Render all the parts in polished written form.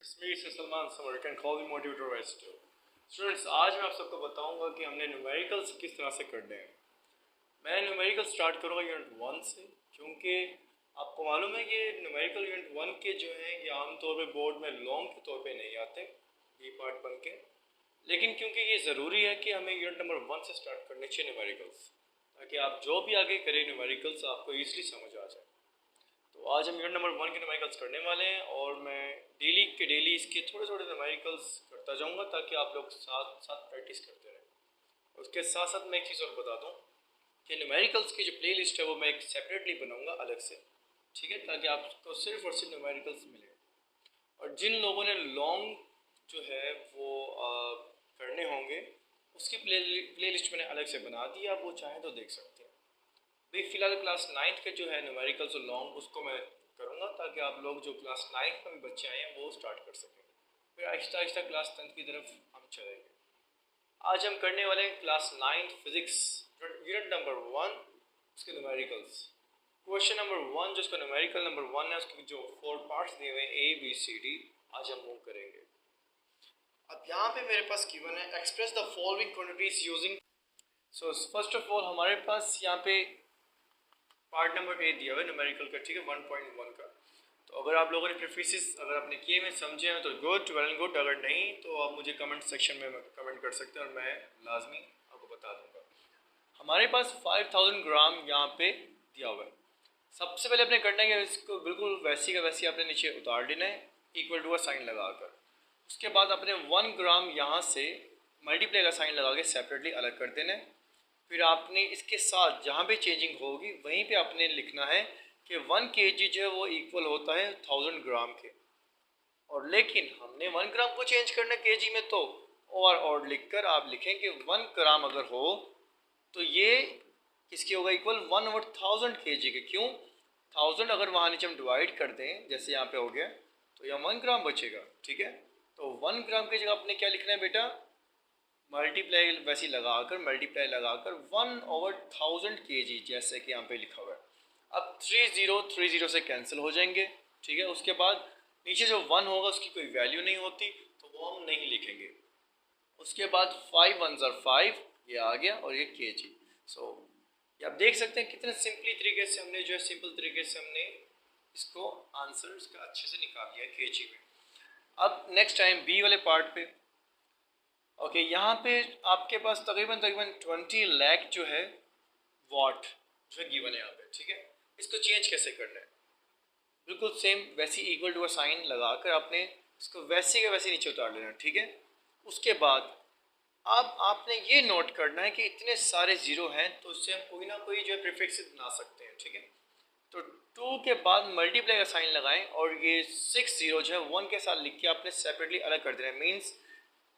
It's me, Sir Salman Samar. You can call me Motivator S2. Students, आज मैं आप सबको बताऊंगा कि हमने न्यूमेरिकल्स किस तरह से करने हैं। मैं न्यूमेरिकल स्टार्ट करूंगा यूनिट 1 से, क्योंकि आपको मालूम है कि न्यूमेरिकल यूनिट 1 के जो हैं ये आमतौर पे बोर्ड में लॉन्ग के तौर पे नहीं आते बी पार्ट बन के, लेकिन क्योंकि ये ज़रूरी है कि हमें यूनिट नंबर 1 से स्टार्ट करने चाहिए न्यूमेरिकल्स, ताकि आप जो भी आगे करें न्यूमेरिकल्स आपको ईजिली समझ आ जाए। तो आज हम यूनिट नंबर 1 के न्यूमेरिकल्स करने वाले हैं और मैं डेली के डेली इसके थोड़े थोड़े न्यूमेरिकल्स करता जाऊंगा ताकि आप लोग साथ साथ प्रैक्टिस करते रहें। उसके साथ साथ मैं एक चीज़ और बता दूं कि न्यूमेरिकल्स की जो प्ले लिस्ट है वो मैं एक सेपरेटली बनाऊंगा अलग से, ठीक है, ताकि आपको सिर्फ और सिर्फ न्यूमेरिकल्स मिले। और जिन लोगों ने लॉन्ग जो है वो करने होंगे उसकी प्ले लिस्ट मैंने अलग से बना दी, आप वो चाहें तो देख सकते हैं। भाई फ़िलहाल क्लास 9th के जो है न्यूमेरिकल्स और लॉन्ग उसको मैं करूँगा ताकि आप लोग जो क्लास 9th में भी बच्चे आए हैं वो स्टार्ट कर सकें, फिर आहिस्ता आहिस्ता क्लास 10th की तरफ हम चलेंगे। आज हम करने वाले हैं class 9th physics unit number 1 उसके न्यूमेरिकल्स। क्वेश्चन नंबर 1 जो उसका न्यूमेरिकल नंबर 1 है उसके जो 4 पार्ट्स दिए हुए हैं ABCD, आज हम मूव करेंगे। अब यहाँ पे मेरे पास गिवन है express the following quantities using. So first of all हमारे पास यहाँ पे पार्ट नंबर ए दिया हुआ है न्यूमेरिकल का, ठीक है, 1.1 का। तो अगर आप लोगों ने प्रेफिसेस अगर आपने किए में समझे हैं तो गुड, वेल एंड गुड, अगर नहीं तो आप मुझे कमेंट सेक्शन में कमेंट कर सकते हैं और मैं लाजमी आपको बता दूंगा। हमारे पास 5000 ग्राम यहाँ पे दिया हुआ है। सबसे पहले आपने करना है कि इसको बिल्कुल वैसी का वैसी आपने नीचे उतार देना है इक्वल टू का साइन लगाकर। उसके बाद आपने 1 ग्राम यहाँ से मल्टीप्लाई का साइन लगा के सेपरेटली अलग कर देना है। फिर आपने इसके साथ जहाँ पे चेंजिंग होगी वहीं पे आपने लिखना है कि 1 kg जो है वो इक्वल होता है 1000 ग्राम के। और लेकिन हमने 1 ग्राम को चेंज करना kg में, तो और लिखकर आप लिखें कि 1 ग्राम अगर हो तो ये किसके होगा इक्वल 1/1000 kg के। क्यों 1000 अगर वहाँ नीचे हम डिवाइड कर दें जैसे यहाँ पे हो गया तो यहाँ 1 ग्राम बचेगा, ठीक है। तो 1 ग्राम की जगह आपने क्या लिखना है बेटा, मल्टीप्लाई वैसे लगाकर 1/1000 kg जैसे कि यहाँ पे लिखा हुआ है। अब 30 से कैंसिल हो जाएंगे, ठीक है। उसके बाद नीचे जो 1 होगा उसकी कोई वैल्यू नहीं होती तो वो हम नहीं लिखेंगे। उसके बाद 5 1s are 5 ये आ गया और ये kg। सो ये आप देख सकते हैं कितने सिंपली तरीके से हमने जो है सिंपल तरीके से हमने इसको आंसर इसका अच्छे से निकाल लिया kg में। अब नेक्स्ट टाइम बी वाले पार्ट पे ओके, यहाँ पे आपके पास तकरीबन 20 लाख जो है वाट जो है गिवन है यहाँ पे, ठीक है। इसको चेंज कैसे करना है, बिल्कुल सेम वैसी इक्वल टू का साइन लगाकर आपने इसको वैसे के वैसे नीचे उतार लेना, ठीक है। उसके बाद अब आपने ये नोट करना है कि इतने सारे ज़ीरो हैं तो उससे हम कोई ना कोई जो है प्रीफिक्स बना सकते हैं, ठीक है। तो 2 के बाद मल्टीप्लाई का साइन लगाएं और ये 6 ज़ीरो जो है 1 के साथ लिख के आपने सेपरेटली अलग कर देना है। मीन्स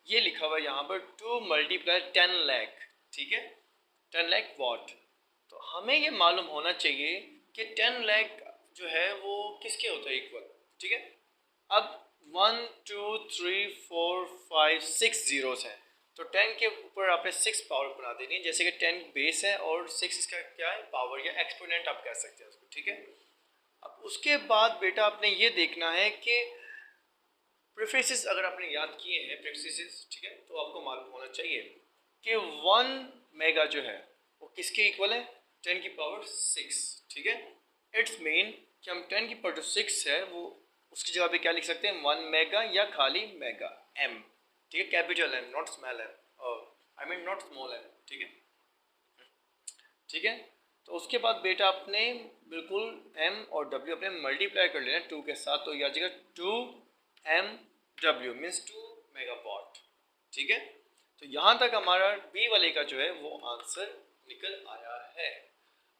ये लिखा हुआ है यहाँ पर 2 × 10 लाख, ठीक है, 10 लाख वाट। तो हमें ये मालूम होना चाहिए कि 10 लाख जो है वो किसके होता है इक्वल, ठीक है। अब 1 2 3 4 5 6 ज़ीरोस हैं तो 10 के ऊपर आपने 6 पावर बना देनी है, जैसे कि 10 बेस है और 6 इसका क्या है पावर या एक्सपोनेंट आप कह सकते हैं उसको, ठीक है। अब उसके बाद बेटा आपने ये देखना है कि प्रीफिक्सेस अगर आपने याद किए हैं प्रीफिक्सेस, ठीक है, तो आपको मालूम होना चाहिए कि 1 मेगा जो है वो किसके इक्वल है 10 की पावर 6, ठीक है। इट्स मीन कि हम 10 की पावर 6 है वो उसकी जगह पे क्या लिख सकते हैं 1 मेगा या खाली मेगा एम, ठीक है, capital M not small M, I mean not small M, ठीक है, ठीक है। तो उसके बाद बेटा आपने बिल्कुल m और w अपने मल्टीप्लाई कर लेना 2 के साथ, तो यह आ जाएगा 2mw मीन्स 2 मेगावाट, ठीक है। तो यहाँ तक हमारा बी वाले का जो है वो आंसर निकल आया है।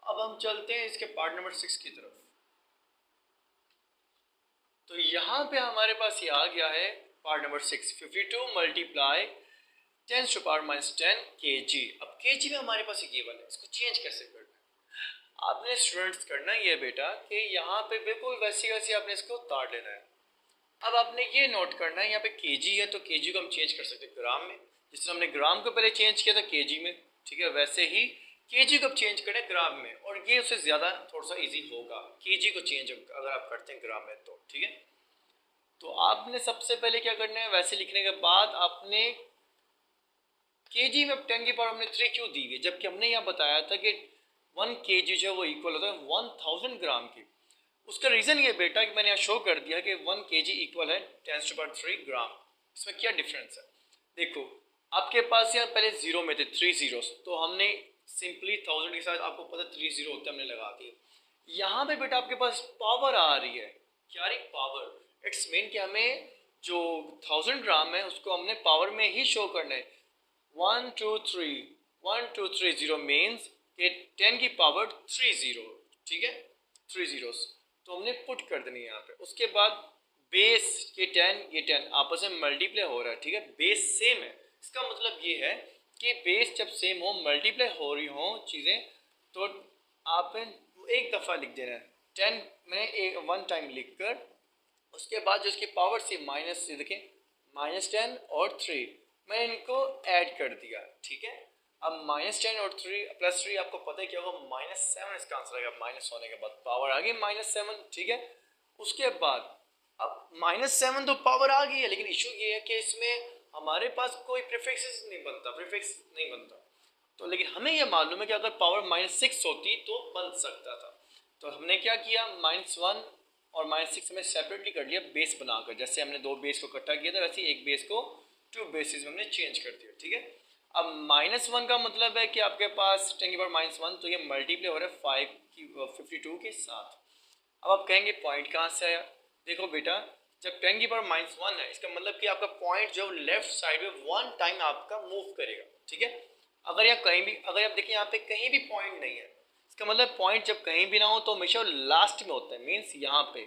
अब हम चलते हैं इसके पार्ट नंबर 6 की तरफ। तो यहाँ पे हमारे पास ये आ गया है part number 6, 52 multiply 10 to power -10 kg। अब kg में हमारे पास ये गिवन है, इसको चेंज कैसे करना है आपने स्टूडेंट्स करना ये बेटा कि यहाँ पे बिल्कुल वैसी वैसी आपने इसको उतार लेना है। अब आपने ये नोट करना है यहाँ पे kg है तो kg को हम चेंज कर सकते हैं ग्राम में, जिस तरह हमने ग्राम को पहले चेंज किया था kg में, ठीक है, वैसे ही kg को अब चेंज करें ग्राम में, और ये उससे ज़्यादा थोड़ा सा ईजी होगा kg को चेंज अगर आप करते हैं ग्राम में तो, ठीक है। तो आपने सबसे पहले क्या करना है, वैसे लिखने के बाद आपने केजी में 10 की पावर हमने 3 क्यों दी हुई, जबकि हमने यहाँ बताया था कि 1 केजी जो है वो इक्वल होता है 1000 ग्राम की। उसका रीज़न ये बेटा कि मैंने यहाँ शो कर दिया कि 1 केजी इक्वल है 10⁻³ ग्राम। इसमें क्या डिफरेंस है, देखो आपके पास यहाँ पहले जीरो में थे 3 जीरोस, तो हमने सिंपली 1000 के साथ आपको पता 3 जीरो होते हमने लगा दिए। यहाँ पे बेटा आपके पास पावर आ रही है, क्या रही पावर, इट्स मीन कि हमें जो 1000 ग्राम है उसको हमने पावर में ही शो करना है। 1 2 3 1 2 3 0 मीन्स कि 10 की पावर 3 जीरो, ठीक है 3 जीरोस, तो हमने पुट कर देनी है यहाँ पे। उसके बाद बेस ये 10 आपस में मल्टीप्लाई हो रहा है, ठीक है बेस सेम है, इसका मतलब ये है कि बेस जब सेम हो मल्टीप्लाई हो रही हो चीज़ें तो आप एक दफ़ा लिख देना है 10 में एक 1 टाइम लिख कर, उसके बाद जो इसकी पावर से माइनस से देखें -10 और 3 मैं इनको ऐड कर दिया, ठीक है। अब -10 और 3 + 3 आपको पता है क्या होगा, -7 इसका आंसर आएगा, माइनस होने के बाद पावर आ गई -7, ठीक है। उसके बाद अब -7 तो पावर आ गई है, लेकिन इशू ये है कि इसमें हमारे पास कोई प्रीफिक्स नहीं बनता, तो लेकिन हमें यह मालूम है कि अगर पावर -6 होती तो बन सकता था। तो हमने क्या किया, -1 और -6 में सेपरेटली कर लिया बेस बनाकर, जैसे हमने 2 बेस को इकट्ठा किया था वैसे एक बेस को 2 बेसिस में हमने चेंज कर दिया, ठीक है। अब -1 का मतलब है कि आपके पास 10 की पावर -1, तो ये मल्टीप्लाई हो रहा है 52 के साथ। अब आप कहेंगे पॉइंट कहाँ से आया, देखो बेटा जब 10 की पावर -1 है इसका मतलब कि आपका पॉइंट जो लेफ्ट साइड में 1 टाइम आपका मूव करेगा, ठीक है। अगर यहाँ कहीं भी, अगर आप देखिए यहाँ पे कहीं भी पॉइंट नहीं है, इसका मतलब पॉइंट जब कहीं भी ना हो तो हमेशा लास्ट में होता है, मीन्स यहाँ पे,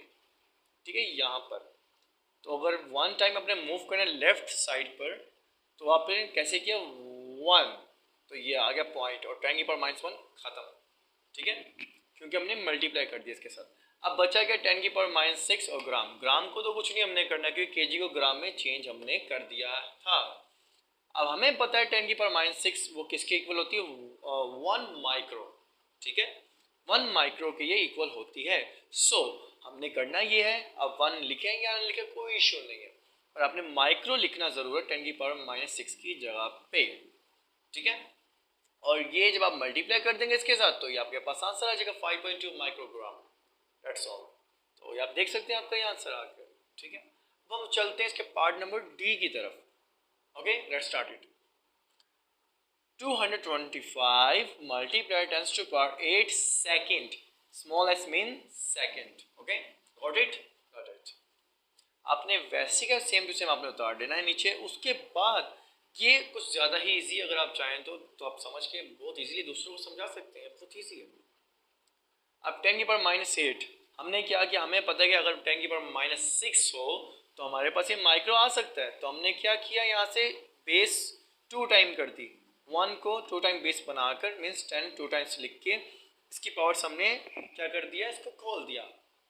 ठीक है यहाँ पर। तो अगर 1 टाइम अपने मूव करना लेफ्ट साइड पर तो आपने कैसे किया 1, तो ये आ गया पॉइंट और 10 की पावर -1 खत्म, ठीक है, क्योंकि हमने मल्टीप्लाई कर दिया इसके साथ। अब बचा क्या 10 की पावर -6 और ग्राम को तो कुछ नहीं हमने करना क्योंकि केजी को ग्राम में चेंज हमने कर दिया था। अब हमें पता है 10 की पावर -6 वो किसके इक्वल होती है, 1 माइक्रो, ठीक है 1 माइक्रो के ये इक्वल होती है। सो हमने करना ये है, अब 1 लिखें या ना लिखें कोई इश्यू नहीं है, पर आपने माइक्रो लिखना जरूर है 10 की पावर -6 की जगह पे, ठीक है। और ये जब आप मल्टीप्लाई कर देंगे इसके साथ तो ये आपके पास आंसर आ जाएगा 5.2 माइक्रोग्राम, दैट्स ऑल। तो ये आप देख सकते हैं आपका ये आंसर आ गया, ठीक है। अब हम चलते हैं इसके पार्ट नंबर डी की तरफ। Okay let's start it. 225 multiplied 10 to power 8 second, small s mean second, okay got it, got it। आपने वैसे का सेम टू सेम आपने उतार देना है नीचे। उसके बाद ये कुछ ज़्यादा ही इजी, अगर आप चाहें तो आप समझ के बहुत इजीली दूसरों को समझा सकते हैं, बहुत इजी है। अब 10 की पावर -8 हमने क्या किया, हमें पता है कि अगर 10 की पावर -6 हो तो हमारे पास ये माइक्रो आ सकता है, तो हमने क्या किया यहाँ से बेस 2 टाइम कर दी, 1 को 2 टाइम बेस बनाकर मीन्स 10 2 टाइम्स लिख के इसकी पावर्स हमने क्या कर दिया, इसको खोल दिया,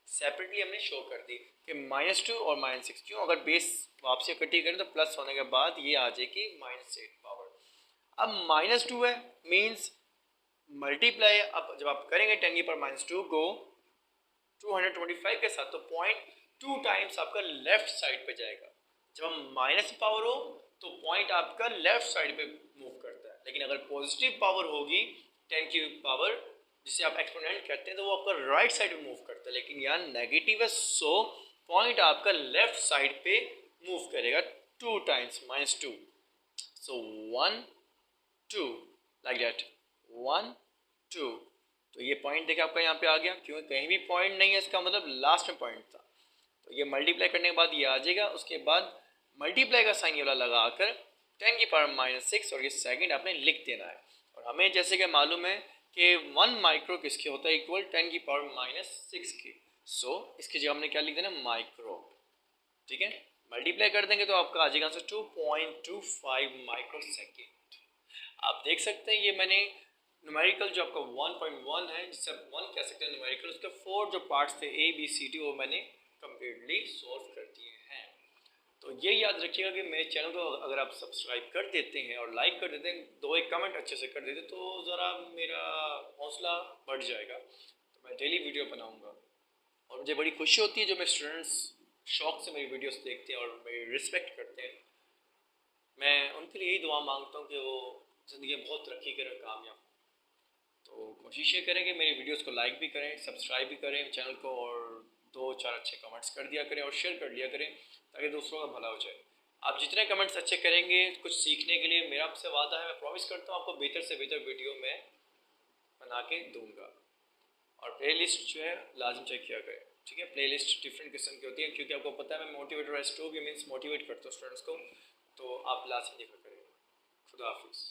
सेपरेटली हमने शो कर दी कि -2 और -6, क्यों अगर बेस वापसी इकट्ठी करें तो प्लस होने के बाद ये आ जाएगी -8 पावर। अब -2 है मीन्स मल्टीप्लाई, अब जब आप करेंगे 10 की पावर -2 को 225 के साथ तो 0.2 टाइम्स आपका लेफ्ट साइड पे जाएगा। जब हम माइनस पावर हो तो पॉइंट आपका लेफ्ट साइड पे मूव करता है, लेकिन अगर पॉजिटिव पावर होगी 10 की पावर जिसे आप एक्सपोनेंट कहते हैं तो वो आपका राइट साइड पे मूव करता है, लेकिन यहाँ नेगेटिव है सो पॉइंट आपका लेफ्ट साइड पे मूव करेगा 2 टाइम्स -2, सो 1 2 लाइक दैट 1 2, तो ये पॉइंट देखिए आपका यहाँ पे आ गया, क्योंकि कहीं भी पॉइंट नहीं है इसका मतलब लास्ट में पॉइंट था। तो ये मल्टीप्लाई करने के बाद ये आ जाएगा, उसके बाद मल्टीप्लाई का साइन ये वाला लगाकर 10 की पावर -6 और ये सेकंड आपने लिख देना है। और हमें जैसे कि मालूम है कि 1 माइक्रो किसके होता है, इक्वल 10 की पावर -6 की, सो इसकी जगह हमने क्या लिख देना माइक्रो, ठीक है। मल्टीप्लाई कर देंगे तो आपका आ जाएगा आंसर 2.25 माइक्रो सेकेंड। आप देख सकते हैं ये मैंने न्यूमेरिकल जो आपका 1.1 है जिससे आप 1 कह सकते हैं न्यूमेरिकल, उसके 4 जो पार्ट्स थे ABCD वो मैंने कम्प्लीटली सॉल्व कर दिए हैं। तो ये याद रखिएगा कि मेरे चैनल को अगर आप सब्सक्राइब कर देते हैं और लाइक कर देते हैं, 2 एक कमेंट अच्छे से कर देते तो ज़रा मेरा हौसला बढ़ जाएगा, तो मैं डेली वीडियो बनाऊँगा। और मुझे बड़ी खुशी होती है जो मेरे स्टूडेंट्स शौक़ से मेरी वीडियोस देखते हैं और मेरी रिस्पेक्ट करते हैं, मैं उनके लिए यही दुआ मांगता हूँ कि वो ज़िंदगी में बहुत तरक्की करें, कामयाब। तो कोशिश ये करें कि मेरी वीडियोस को लाइक भी करें, सब्सक्राइब भी करें चैनल को, और 2-4 अच्छे कमेंट्स कर दिया करें और शेयर कर लिया करें ताकि दूसरों का भला हो जाए। आप जितने कमेंट्स अच्छे करेंगे कुछ सीखने के लिए, मेरा आपसे वादा है, मैं प्रॉमिस करता हूँ आपको बेहतर से बेहतर वीडियो मैं बना के दूंगा। और प्लेलिस्ट जो है लाजम चेक किया करें, ठीक है। प्लेलिस्ट डिफरेंट किस्म की होती है क्योंकि आपको पता है मैं मोटिवेटर एस टू भी मीन्स मोटिवेट करता हूँ स्टूडेंट्स को, तो आप लाजम देखा करें। खुदा हाफिज़।